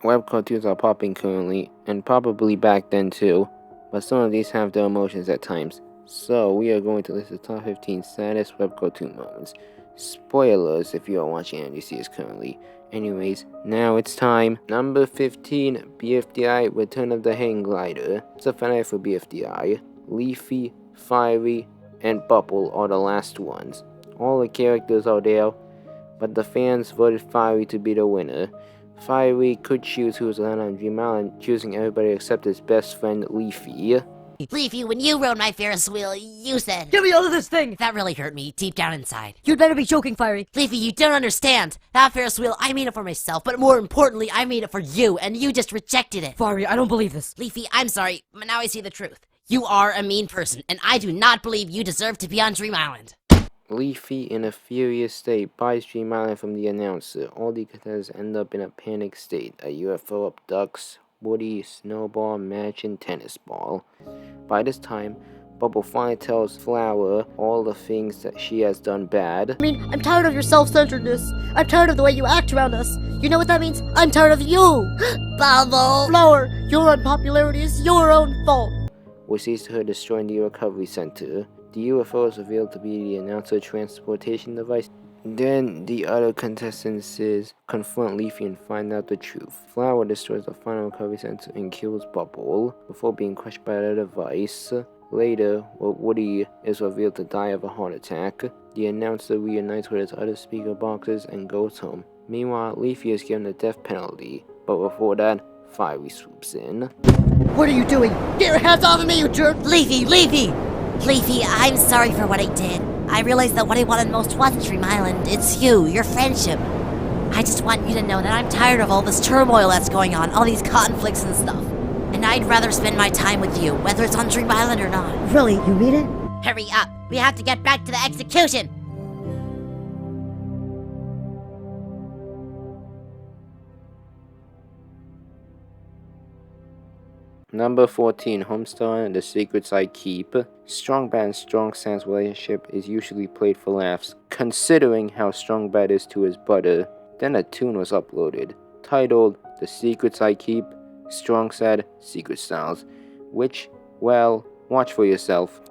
web cartoons are popping currently, and probably back then too, but some of these have their emotions at times. So we are going to list the top 15 saddest web cartoon moments. Spoilers if you are watching NBCs currently. Anyways, now it's time. Number 15, BFDI Return of the Hang Glider. It's a finale for BFDI. Leafy, Fiery, and Bubble are the last ones. All the characters are there, but the fans voted Fiery to be the winner. Fiery could choose who was allowed on Dream Island, choosing everybody except his best friend Leafy. Leafy, when you rode my Ferris wheel, you said, "Get me out of this thing!" That really hurt me, deep down inside. You'd better be joking, Fiery. Leafy, you don't understand. That Ferris wheel, I made it for myself, but more importantly, I made it for you, and you just rejected it. Fiery, I don't believe this. Leafy, I'm sorry, but now I see the truth. You are a mean person, and I do not believe you deserve to be on Dream Island. Leafy, in a furious state, buys Dream Island from the announcer. All the contestants end up in a panic state. A UFO abducts Woody, Snowball, Match, and Tennis Ball. By this time, Bubble finally tells Flower all the things that she has done bad. I'm tired of your self-centeredness. I'm tired of the way you act around us. You know what that means? I'm tired of you! Bubble! Flower, your unpopularity is your own fault. We see her destroying the recovery center. The UFO is revealed to be the announcer transportation device. Then the other contestants confront Leafy and find out the truth. Flower destroys the final recovery center and kills Bubble before being crushed by the device. Later, Woody is revealed to die of a heart attack. The announcer reunites with his other speaker boxes and goes home. Meanwhile, Leafy is given the death penalty, but before that, Fiery swoops in. What are you doing? Get your hands off of me, you jerk! Leafy! Leafy, I'm sorry for what I did. I realized that what I wanted most wasn't Dream Island. It's you, your friendship. I just want you to know that I'm tired of all this turmoil that's going on, all these conflicts and stuff. And I'd rather spend my time with you, whether it's on Dream Island or not. Really, you mean it? Hurry up. We have to get back to the execution. Number 14, Homestar and the Secrets I Keep. Strong Bad and Strong Sam's relationship is usually played for laughs, considering how Strong Bad is to his brother. Then a tune was uploaded, titled The Secrets I Keep, Strong Sad Secret Styles, which, well, watch for yourself.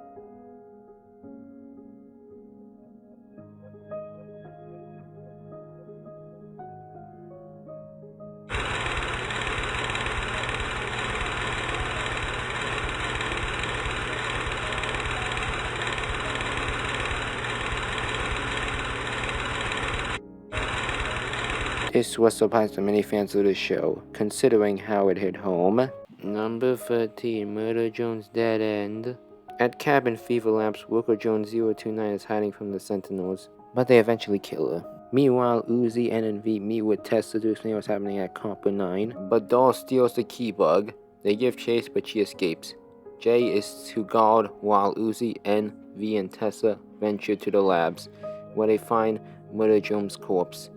This was surprise to many fans of the show, considering how it hit home. Number 13, Murder Jones Dead End. At Cabin Fever Labs, Worker Jones 029 is hiding from the Sentinels, but they eventually kill her. Meanwhile, Uzi, N, and V meet with Tessa to explain what's happening at Copper 9, but Doll steals the key bug. They give chase, but she escapes. Jay is to guard while Uzi, N, V, and Tessa venture to the labs, where they find Murder Jones' corpse.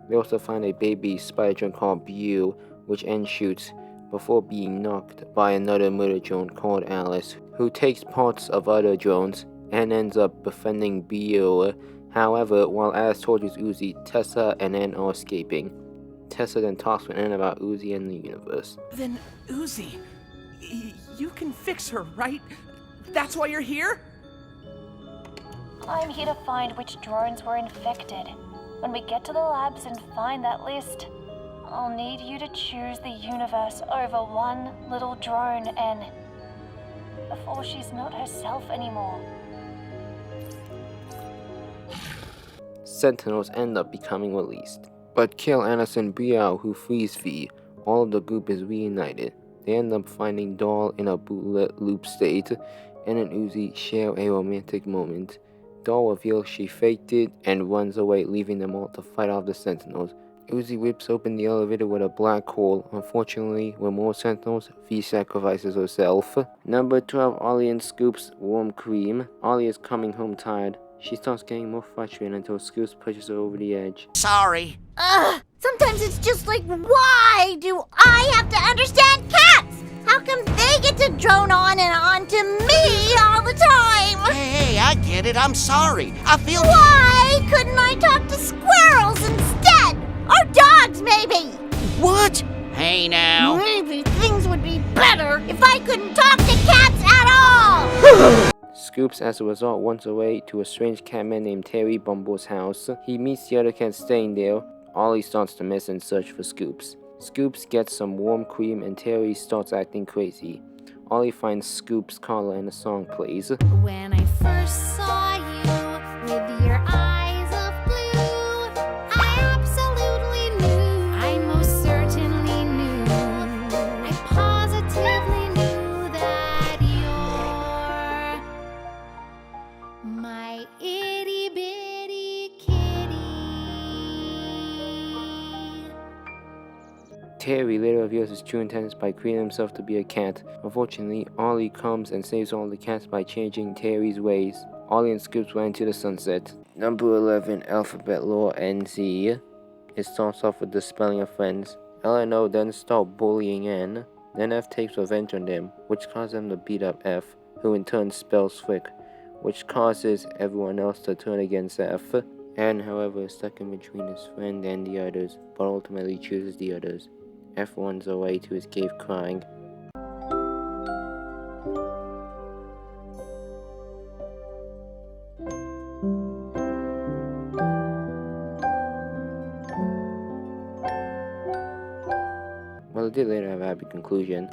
They also find a baby spider called Bew, which N shoots before being knocked by another Murder Drone called Alice, who takes parts of other drones and ends up befriending Bew. However, while Alice tortures Uzi, Tessa and N are escaping. Tessa then talks with N about Uzi and the universe. Then Uzi, you can fix her, right? That's why you're here? I'm here to find which drones were infected. When we get to the labs and find that list, I'll need you to choose the universe over one little drone, N, before she's not herself anymore. Sentinels end up becoming released, but kill Anderson Brielle, who frees V. All of the group is reunited. They end up finding Doll in a bootlet loop state, and Uzi share a romantic moment. Doll reveals she faked it and runs away, leaving them all to fight off the Sentinels. Uzi whips open the elevator with a black hole. Unfortunately, with more Sentinels, V sacrifices herself. Number 12, Ollie and Scoop's Warm Cream. Ollie is coming home tired. She starts getting more frustrated until Scoops pushes her over the edge. Sorry. Sometimes it's just like, why do I have to understand cats? How come they get to drone on and on to me all the time? Hey, I get it. I'm sorry. I feel... Why couldn't I talk to squirrels instead? Or dogs, maybe? What? Hey now. Maybe things would be better if I couldn't talk to cats at all! Scoops, as a result, runs away to a strange catman named Terry Bumble's house. He meets the other cats staying there. Ollie starts to miss and search for Scoops. Scoops gets some warm cream and Terry starts acting crazy. Ollie finds Scoops' collar and a song plays. When I first saw you with your eyes of blue, I absolutely knew, I most certainly knew, I positively knew that you're my itty bitty kitty. Terry later reveals his true intentions by creating himself to be a cat. Unfortunately, Ollie comes and saves all the cats by changing Terry's ways. Ollie and Scoops went into the sunset. Number 11, Alphabet Law NZ. It starts off with the spelling of friends. L and O then start bullying N. Then F takes revenge on them, which causes them to beat up F, who in turn spells Frick, which causes everyone else to turn against F. N, however, is stuck in between his friend and the others, but ultimately chooses the others. F runs away to his cave crying. Well, it did later have a happy conclusion.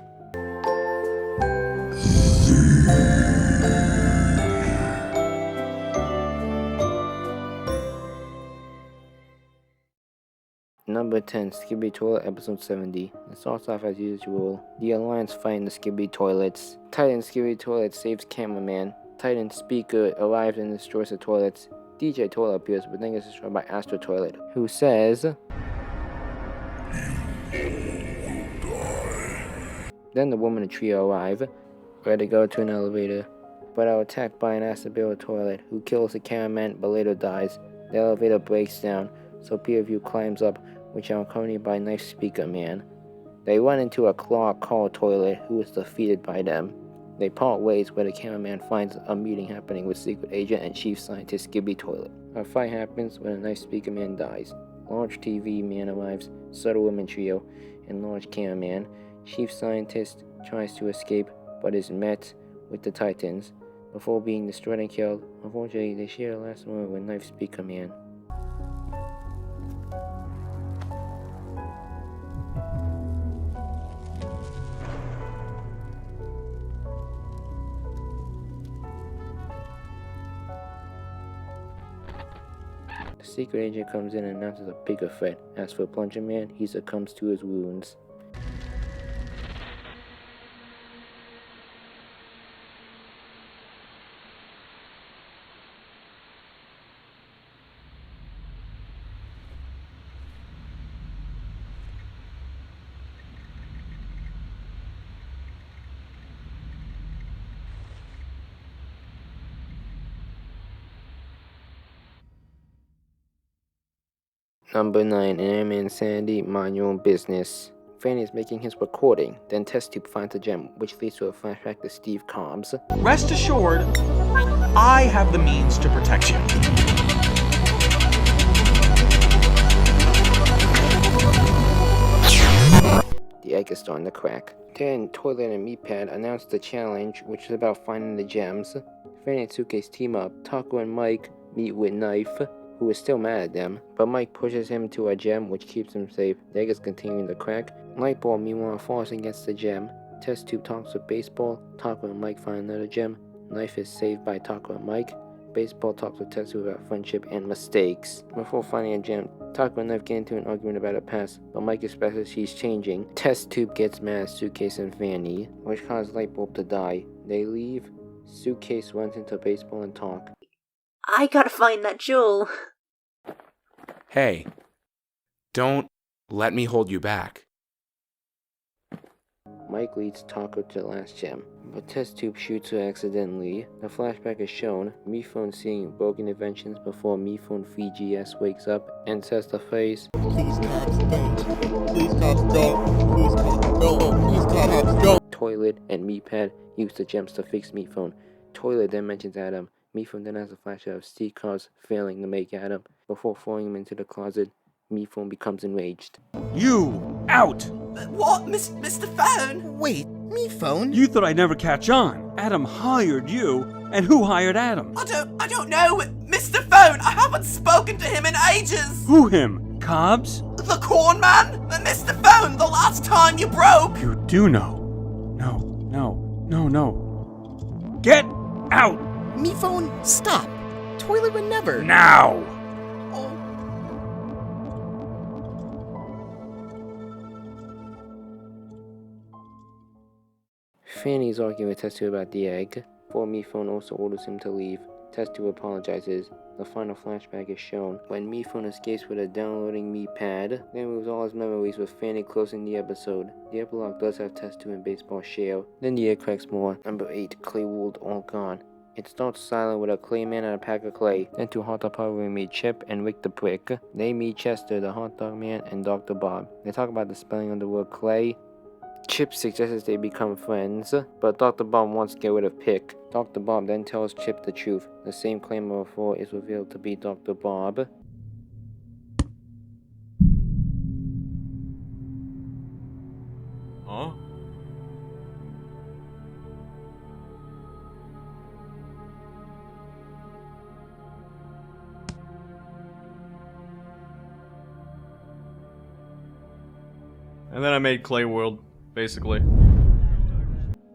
Number 10, Skibidi Toilet, episode 70. It starts off as usual. The Alliance fighting the Skibidi Toilets. Titan Skibidi Toilet saves Cameraman. Titan Speaker arrives and destroys the toilets. DJ Toilet appears, but then gets destroyed by Astro Toilet, who says, Then the woman and trio arrive, ready to go to an elevator, but are attacked by an Astro Toilet, who kills the cameraman but later dies. The elevator breaks down, so Peerview climbs up, which are accompanied by Knife Speaker Man. They run into a Claw Call Toilet, who is defeated by them. They part ways where the cameraman finds a meeting happening with Secret Agent and Chief Scientist Skibidi Toilet. A fight happens when a Knife Speaker Man dies. Large TV Man arrives, Subtle Women Trio, and Large Cameraman. Chief Scientist tries to escape, but is met with the Titans. Before being destroyed and killed, unfortunately they share the last moment with Knife Speaker Man. The Secret Agent comes in and announces a bigger threat. As for Plunger Man, he succumbs to his wounds. Number 9, Airman Sandy, Mind Your Own Business. Fanny is making his recording, then Test Tube finds a gem, which leads to a flashback to Steve Cobbs. Rest assured, I have the means to protect you. The egg is starting to crack. Then Toilet and Meatpad announce the challenge, which is about finding the gems. Fanny and Suitcase team up. Taco and Mike meet with Knife, who is still mad at them, but Mike pushes him to a gem which keeps him safe. The egg is continuing to crack. Lightball meanwhile falls against the gem. Test Tube talks with Baseball. Taco and Mike find another gem. Knife is saved by Taco and Mike. Baseball talks with Test Tube about friendship and mistakes. Before finding a gem, Taco and Knife get into an argument about a past, but Mike expresses he's changing. Test Tube gets mad at Suitcase and Fanny, which causes Lightbulb to die. They leave. Suitcase runs into Baseball and talk. I gotta find that jewel. Hey, don't let me hold you back. Mike leads Taco to the last gem, but Test Tube shoots her accidentally. The flashback is shown, Mephone seeing broken inventions before Mephone 3GS wakes up and says the phrase, Please cops don't. Please cops don't. Please cops don't. Please cops don't. Toilet and Meatpad use the gems to fix Mephone. Toilet then mentions Adam. Mephone then has a flashback of Steve Cobbs failing to make Adam before throwing him into the closet. Mephone becomes enraged. You! Out! What, Mr. Phone? Wait, me phone? You thought I'd never catch on. Adam hired you, and who hired Adam? I don't know, Mr. Phone. I haven't spoken to him in ages. Who him? Cobbs? The corn man? Mr. Phone, the last time you broke. You do know. No. Get out! Me phone, stop. Toilet would never. Now! Fanny's arguing with Testu about the egg. Before Mephone also orders him to leave. Testu apologizes. The final flashback is shown when Mephone escapes with a downloading me pad, then moves all his memories with Fanny closing the episode. The epilogue does have Testu and Baseball share. Then the egg cracks more. Number 8, Clay World all gone. It starts silent with a Clayman and a pack of clay. Then two hot dog party we meet Chip and Rick the Prick. They meet Chester, the hot dog man, and Dr. Bob. They talk about the spelling of the word clay. Chip suggests they become friends, but Dr. Bob wants to get rid of Pick. Dr. Bob then tells Chip the truth. The same claim before is revealed to be Dr. Bob. Huh? And then I made Clay World, basically.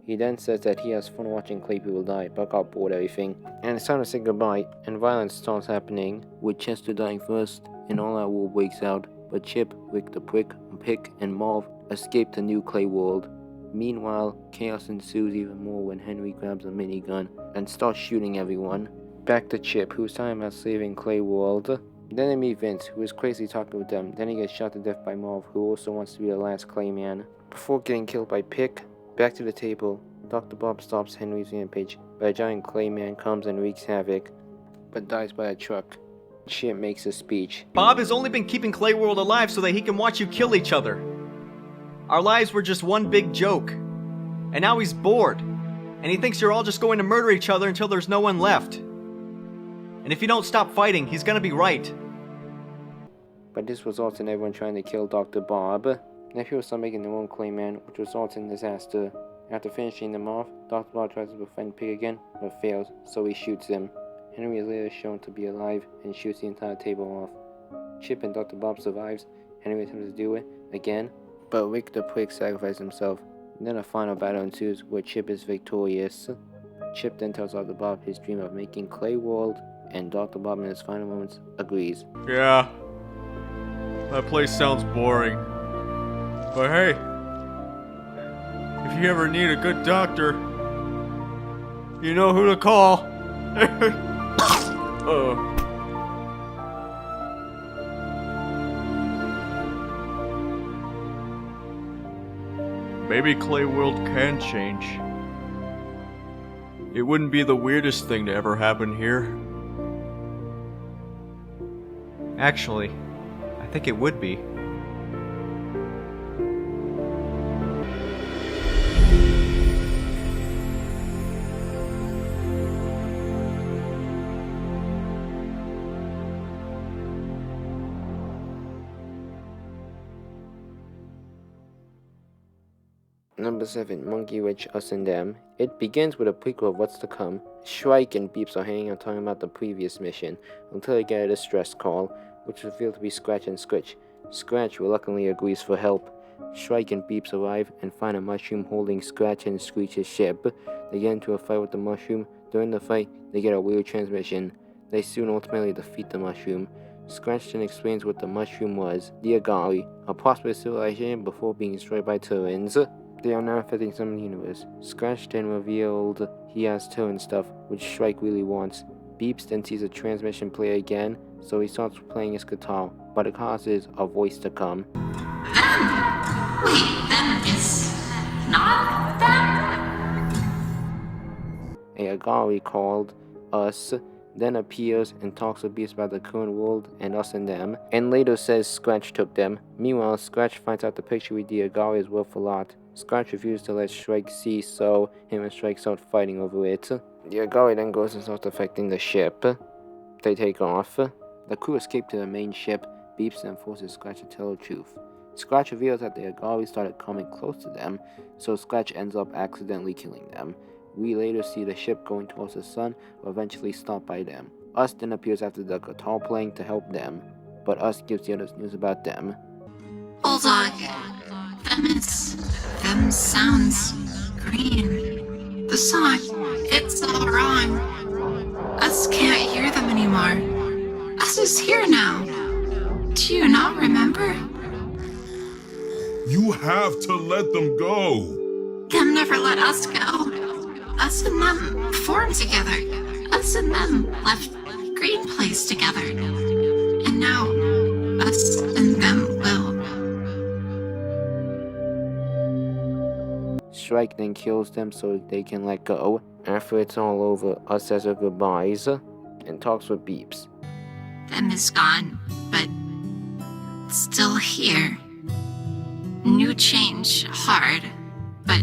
He then says that he has fun watching clay people die, but got bored of everything. And it's time to say goodbye, and violence starts happening, with Chester dying first, and all out war breaks out. But Chip, Rick the Prick, Pick, and Marv escape the new clay world. Meanwhile, chaos ensues even more when Henry grabs a minigun and starts shooting everyone. Back to Chip, who's talking about saving Clay World. Then they meet Vince, who is crazy talking with them. Then he gets shot to death by Marv, who also wants to be the last Clayman. Before getting killed by Pick, back to the table, Dr. Bob stops Henry's rampage, but a giant Clayman comes and wreaks havoc, but dies by a truck. Chip makes a speech. Bob has only been keeping Clay World alive so that he can watch you kill each other. Our lives were just one big joke. And now he's bored. And he thinks you're all just going to murder each other until there's no one left. And if you don't stop fighting, he's gonna be right. But this results in everyone trying to kill Dr. Bob. Nephew will start making their own Clayman, which results in disaster. After finishing them off, Dr. Bob tries to befriend Pig again, but fails, so he shoots him. Henry is later shown to be alive and shoots the entire table off. Chip and Dr. Bob survives. Henry attempts to do it again, but Rick the Prick sacrifices himself. Then a final battle ensues where Chip is victorious. Chip then tells Dr. Bob his dream of making Clay World, and Dr. Bob in his final moments agrees. Yeah, that place sounds boring. But hey, if you ever need a good doctor, you know who to call. Maybe Clay World can change. It wouldn't be the weirdest thing to ever happen here. Actually, I think it would be. Number 7, Monkey Witch, Us and Them. It begins with a prequel of what's to come. Shrike and Beeps are hanging out talking about the previous mission, until they get a distress call, which is revealed to be Scratch and Scritch. Scratch reluctantly agrees for help. Shrike and Beeps arrive and find a mushroom holding Scratch and Screech's ship. They get into a fight with the mushroom. During the fight, they get a weird transmission. They soon ultimately defeat the mushroom. Scratch then explains what the mushroom was. The Agari, a prosperous civilization before being destroyed by Terrans. They are now affecting some of the universe. Scratch then revealed he has Terran stuff, which Shrike really wants. Beeps then sees a transmission play again, so he starts playing his guitar, but it causes a voice to come. Then it's not them? A Agari called Us then appears and talks with Beeps about the current world and Us and Them, and later says Scratch took them. Meanwhile, Scratch finds out the picture with the Agari is worth a lot. Scratch refuses to let Shrike see, so him and Shrike start fighting over it. The Agari then goes and starts affecting the ship. They take off. The crew escape to the main ship, Beeps then forces Scratch to tell the truth. Scratch reveals that the Agari started coming close to them, so Scratch ends up accidentally killing them. We later see the ship going towards the sun, but eventually stopped by them. Us then appears after the guitar playing to help them, but Us gives the others news about them. Bulldog. Them sounds green. The song, it's all wrong. Us can't hear them anymore. Us is here now. Do you not remember? You have to let them go. Them never let us go. Us and them formed together. Us and them left Green Place together. And now, us and them will. Strike then kills them so they can let go. After it's all over, Us says her goodbyes and talks with Beeps. Them is gone, but still here. New change, hard, but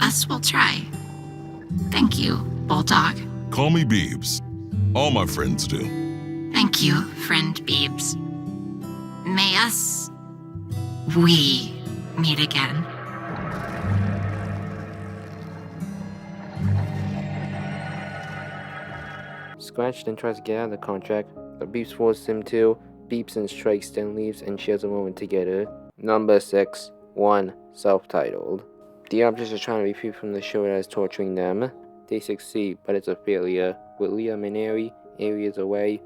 us will try. Thank you, Bulldog. Call me Beebs. All my friends do. Thank you, friend Beebs. May we meet again. Scratch then tries to get out of the contract, but Beeps forces him to. Beeps and Strikes then leaves and shares a moment together. Number 6, 1, self-titled. The objects are trying to retrieve from the show that is torturing them. They succeed, but it's a failure. With Liam and Ari is away,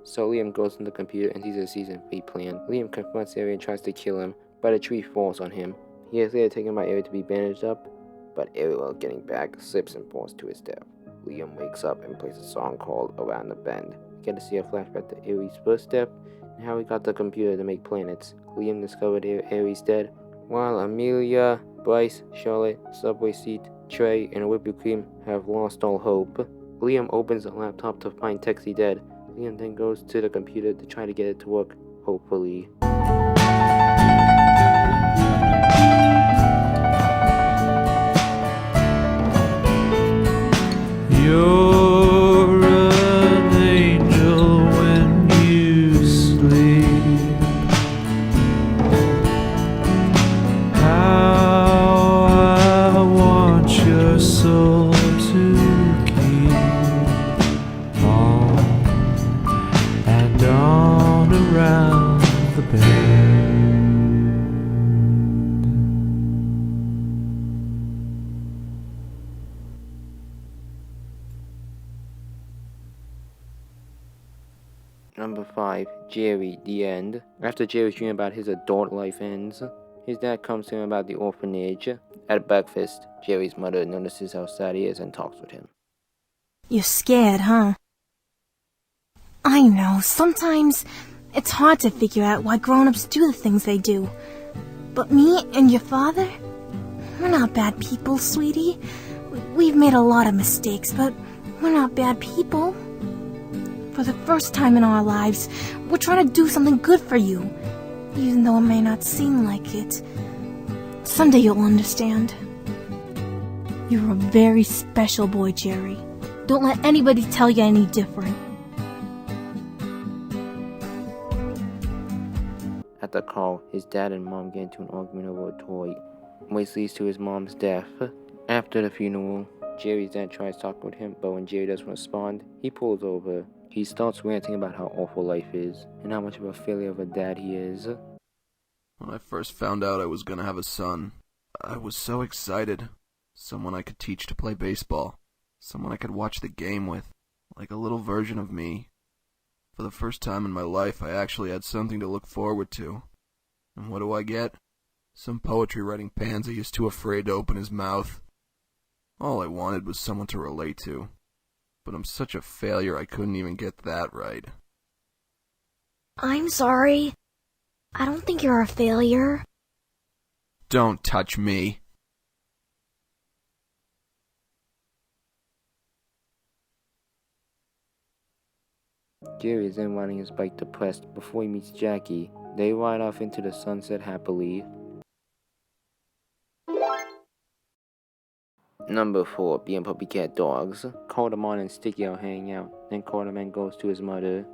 so Liam goes in the computer and sees a season 3 plan. Liam confronts Ari and tries to kill him, but a tree falls on him. He is later taken by Ari to be bandaged up, but Ari, while getting back, slips and falls to his death. Liam wakes up and plays a song called Around the Bend. We get to see a flashback to Ari's first step and how he got the computer to make planets. Liam discovered Ari's dead, while Amelia, Bryce, Charlotte, Subway Seat, Trey, and Whipped Cream have lost all hope. Liam opens the laptop to find Texie dead. Liam then goes to the computer to try to get it to work, hopefully. You're an angel when you sleep. How I want your soul to keep on and on around the bend. Number 5, Jerry, the end. After Jerry's dream about his adult life ends, his dad comes to him about the orphanage. At breakfast, Jerry's mother notices how sad he is and talks with him. You're scared, huh? I know, sometimes it's hard to figure out why grown-ups do the things they do. But me and your father, we're not bad people, sweetie. We've made a lot of mistakes, but we're not bad people. For the first time in our lives, we're trying to do something good for you, even though it may not seem like it. Someday you'll understand. You're a very special boy, Jerry. Don't let anybody tell you any different. At the call, his dad and mom get into an argument over a toy, which leads to his mom's death. After the funeral, Jerry's dad tries talking with him, but when Jerry doesn't respond, he pulls over. He starts ranting about how awful life is, and how much of a failure of a dad he is. When I first found out I was gonna have a son, I was so excited. Someone I could teach to play baseball. Someone I could watch the game with. Like a little version of me. For the first time in my life, I actually had something to look forward to. And what do I get? Some poetry-writing pansy who's too afraid to open his mouth. All I wanted was someone to relate to. But I'm such a failure I couldn't even get that right. I'm sorry. I don't think you're a failure. Don't touch me. Jerry is then riding his bike depressed before he meets Jackie. They ride off into the sunset happily. Number 4, being puppy cat dogs. Cardamon and Sticky are hanging out. Then Cardamon goes to his mother.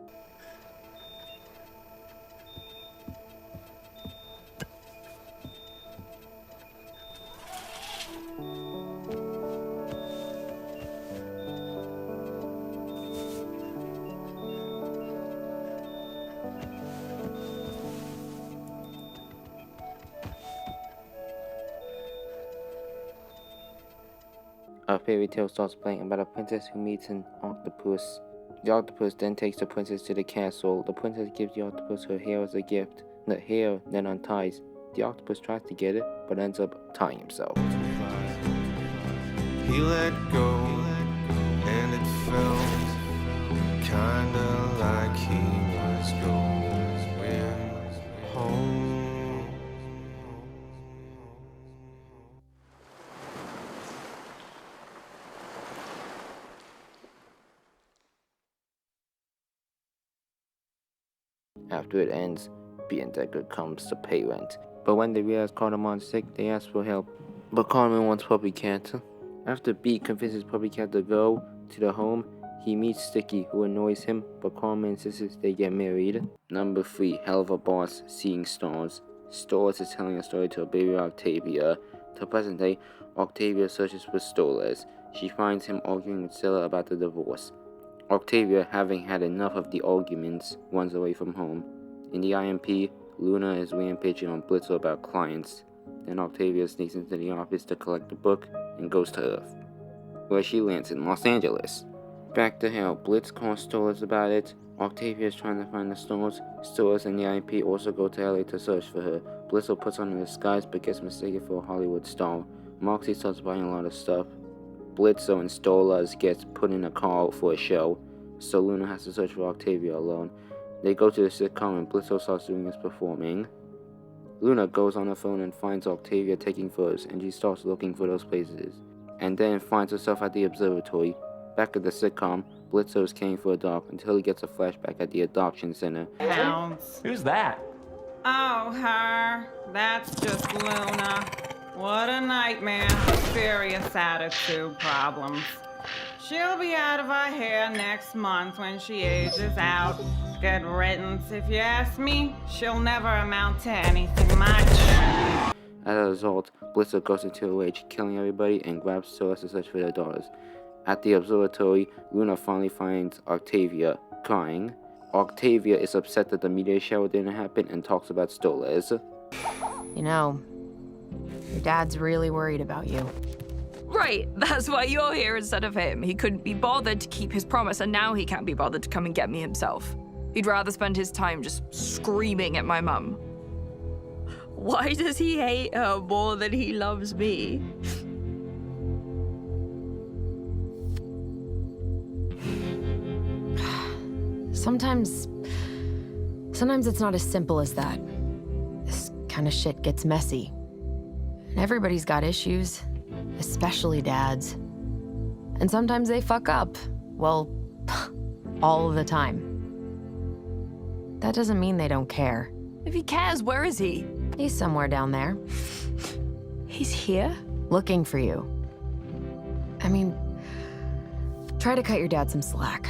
A fairy tale starts playing about a princess who meets an octopus. The octopus then takes the princess to the castle. The princess gives the octopus her hair as a gift. The hair then unties. The octopus tries to get it, but ends up tying himself. He let go, and it felt kinda like he was going home. After it ends, Bee and Decker comes to pay rent. But when they realize Cardamon's sick, they ask for help. But Carmen wants Puppy Cat. After Bee convinces Puppy Cat to go to the home, he meets Sticky, who annoys him, but Carmen insists they get married. Number 3, Hell of a Boss, Seeing Stars. Stars is telling a story to her baby Octavia. To present day, Octavia searches for Stolas. She finds him arguing with Stella about the divorce. Octavia, having had enough of the arguments, runs away from home. In the IMP, Luna is rampaging on Blitzo about clients. Then Octavia sneaks into the office to collect the book and goes to Earth, where she lands in Los Angeles. Back to hell, Blitz calls Stolas about it. Octavia is trying to find the stars. Stolas and the IMP also go to LA to search for her. Blitzo puts on a disguise but gets mistaken for a Hollywood star. Moxie starts buying a lot of stuff. Blitzo and Stolas gets put in a car for a show, so Luna has to search for Octavia alone. They go to the sitcom and Blitzo starts doing his performing. Luna goes on her phone and finds Octavia taking photos, and she starts looking for those places. And then finds herself at the observatory. Back at the sitcom, Blitzo is caring for a dog until he gets a flashback at the adoption center. Hounds. Who's that? Oh, her. That's just Luna. What a nightmare. Serious attitude problems. She'll be out of our hair next month when she ages out. Good riddance, if you ask me. She'll never amount to anything much. As a result, Blitzo goes into a rage, killing everybody, and grabs Stolas to search for their daughters. At the observatory, Luna finally finds Octavia, crying. Octavia is upset that the meteor shower didn't happen and talks about Stolas. You know, your dad's really worried about you. Right, that's why you're here instead of him. He couldn't be bothered to keep his promise, and now he can't be bothered to come and get me himself. He'd rather spend his time just screaming at my mum. Why does he hate her more than he loves me? Sometimes it's not as simple as that. This kind of shit gets messy. And everybody's got issues, especially dads. And sometimes they fuck up. Well, all the time. That doesn't mean they don't care. If he cares, where is he? He's somewhere down there. He's here? Looking for you. I mean, try to cut your dad some slack.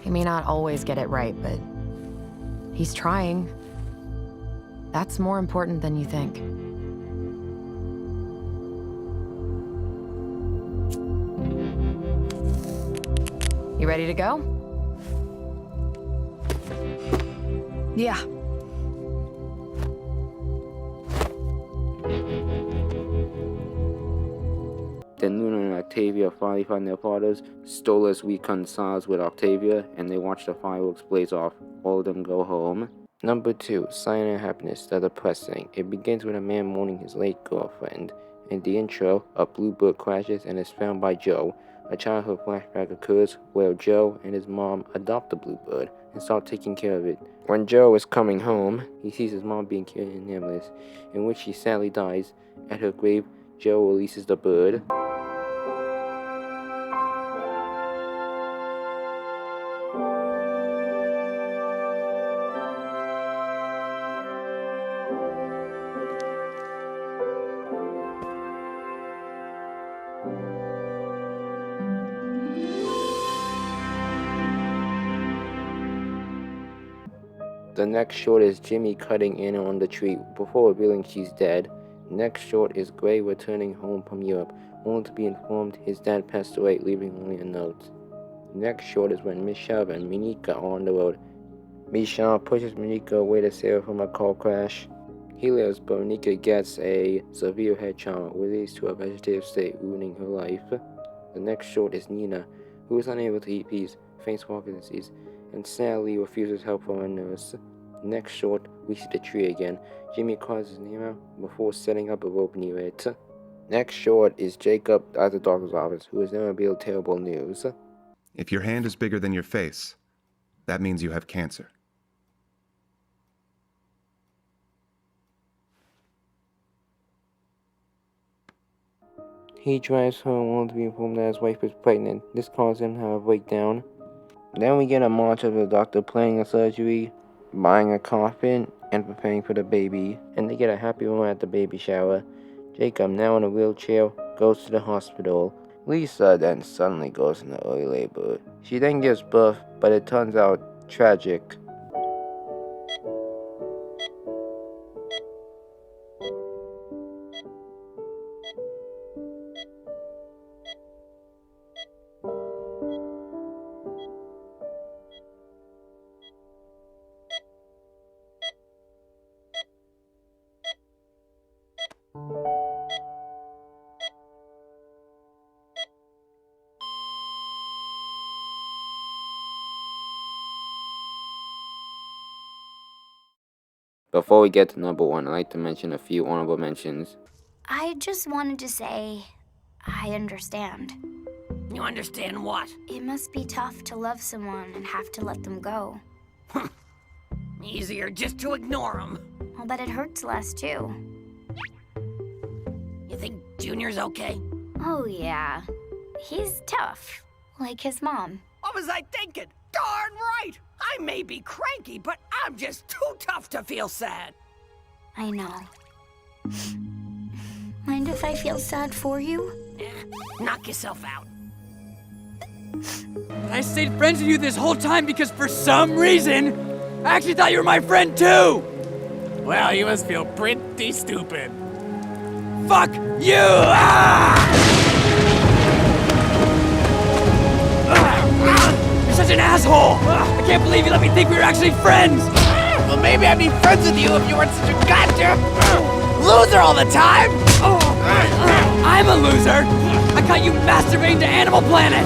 He may not always get it right, but he's trying. That's more important than you think. You ready to go? Yeah. Then Luna and Octavia finally find their fathers. Stolas reconciles with Octavia, and they watch the fireworks blaze off. All of them go home. Number 2, Sign of Happiness, The Depressing. It begins with a man mourning his late girlfriend. In the intro, a bluebird crashes and is found by Joe. A childhood flashback occurs where Joe and his mom adopt the bluebird and start taking care of it. When Joe is coming home, he sees his mom being killed in an ambulance, in which she sadly dies. At her grave, Joe releases the bird. The next short is Jimmy cutting in on the tree before revealing she's dead. Next short is Gray returning home from Europe, only to be informed his dad passed away, leaving only a note. Next short is when Misha and Monika are on the road. Misha pushes Monika away to save her from a car crash. He lives, but Monika gets a severe head trauma, which leads to a vegetative state, ruining her life. The next short is Nina, who is unable to eat peas, faints walking disease, and sadly refuses help from a nurse. Next short, we see the tree again. Jimmy calls his name out before setting up a rope near it. Next short is Jacob at the doctor's office, who has now revealed terrible news. If your hand is bigger than your face, that means you have cancer. He drives home only to be informed that his wife is pregnant. This causes him to have a breakdown. Then we get a montage of the doctor planning a surgery, buying a coffin, and preparing for the baby. And they get a happy moment at the baby shower. Jacob, now in a wheelchair, goes to the hospital. Lisa then suddenly goes into early labor. She then gives birth, but it turns out tragic. Before we get to number 1, I'd like to mention a few honorable mentions. I just wanted to say, I understand. You understand what? It must be tough to love someone and have to let them go. Easier just to ignore them. I'll bet it hurts less, too. You think Junior's okay? Oh, yeah. He's tough, like his mom. What was I thinking? Darn right! I may be cranky, but I'm just too tough to feel sad. I know. Mind if I feel sad for you? Knock yourself out. I stayed friends with you this whole time because for some reason, I actually thought you were my friend too! Well, you must feel pretty stupid. Fuck you! Ah! You're such an asshole! I can't believe you let me think we were actually friends! Well, maybe I'd be friends with you if you weren't such a goddamn loser all the time! I'm a loser! I caught you masturbating to Animal Planet!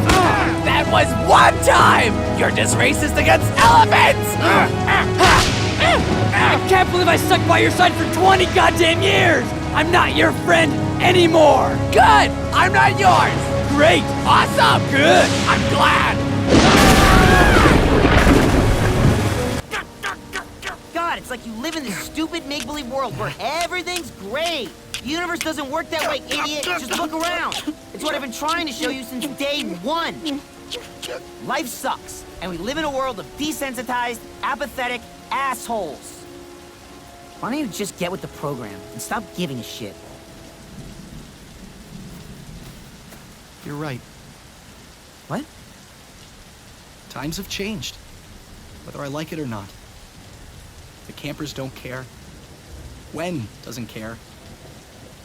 That was one time! You're just racist against elephants! I can't believe I stuck by your side for 20 goddamn years! I'm not your friend anymore! Good! I'm not yours! Great! Awesome! Good! I'm glad! God, it's like you live in this stupid make-believe world where everything's great. The universe doesn't work that way, idiot. Just look around. It's what I've been trying to show you since day one. Life sucks, and we live in a world of desensitized, apathetic assholes. Why don't you just get with the program and stop giving a shit? You're right. What? Times have changed, whether I like it or not. The campers don't care. Gwen doesn't care.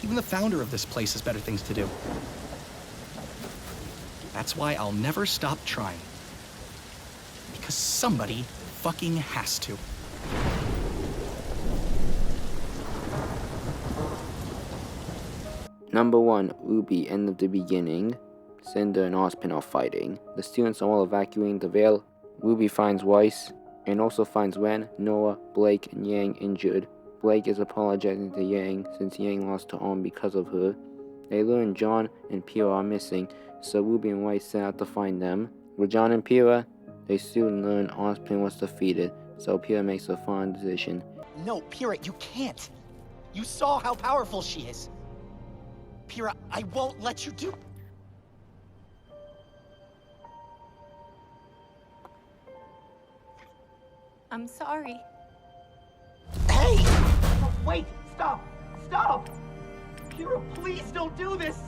Even the founder of this place has better things to do. That's why I'll never stop trying. Because somebody fucking has to. Number 1, Ruby, End of the Beginning. Cinder and Ozpin are fighting. The students are all evacuating the Vale. Ruby finds Weiss, and also finds Ren, Noah, Blake, and Yang injured. Blake is apologizing to Yang since Yang lost her arm because of her. They learn John and Pyrrha are missing, so Ruby and Weiss set out to find them. With John and Pyrrha, they soon learn Ozpin was defeated, so Pyrrha makes a final decision. No, Pyrrha, you can't. You saw how powerful she is. Pyrrha, I won't let you do... I'm sorry. Hey! Wait! Stop! Stop! Pyrrha, please don't do this!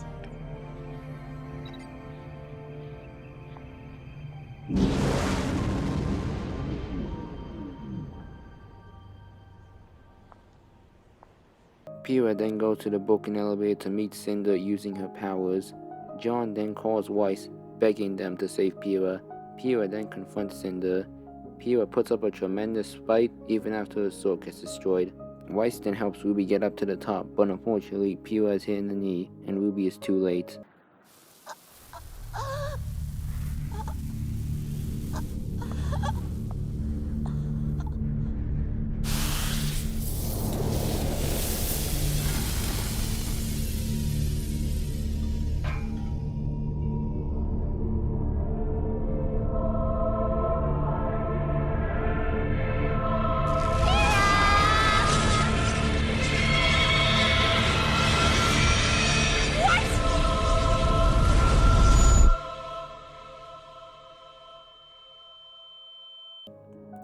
Pyrrha then goes to the broken elevator to meet Cinder using her powers. John then calls Weiss, begging them to save Pyrrha. Pyrrha then confronts Cinder. Pyrrha puts up a tremendous fight even after her sword gets destroyed. Weiss then helps Ruby get up to the top, but unfortunately Pyrrha is hit in the knee and Ruby is too late.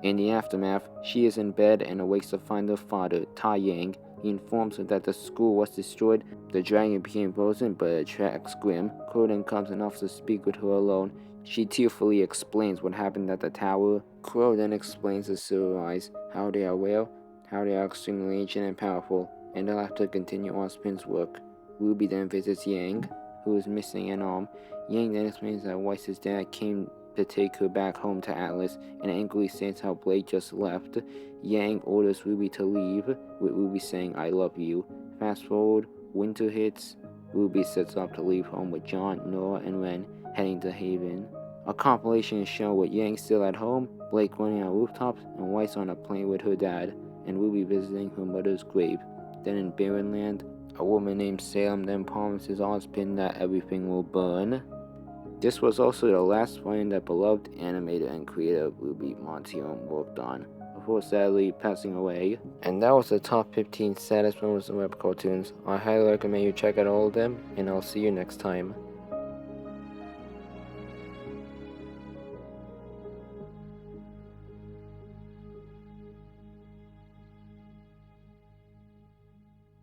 In the aftermath, she is in bed and awakes to find her father, Tai Yang. He informs her that the school was destroyed, the dragon became frozen but attracts Grimm. Crow then comes and offers to speak with her alone. She tearfully explains what happened at the tower. Crow then explains the Silver Eyes, how they are well, how they are extremely ancient and powerful, and they'll have to continue Ozpin's work. Ruby then visits Yang, who is missing an arm. Yang then explains that Weiss's dad came to take her back home to Atlas, and angrily states how Blake just left. Yang orders Ruby to leave, with Ruby saying, "I love you." Fast forward, winter hits. Ruby sets off to leave home with John, Nora, and Ren, heading to Haven. A compilation is shown with Yang still at home, Blake running on rooftops, and Weiss on a plane with her dad, and Ruby visiting her mother's grave. Then in Barrenland, a woman named Salem then promises Ozpin that everything will burn. This was also the last volume that beloved animator and creator Ruby Montione worked on, before sadly passing away. And that was the top 15 saddest moments in web cartoons. I highly recommend you check out all of them, and I'll see you next time.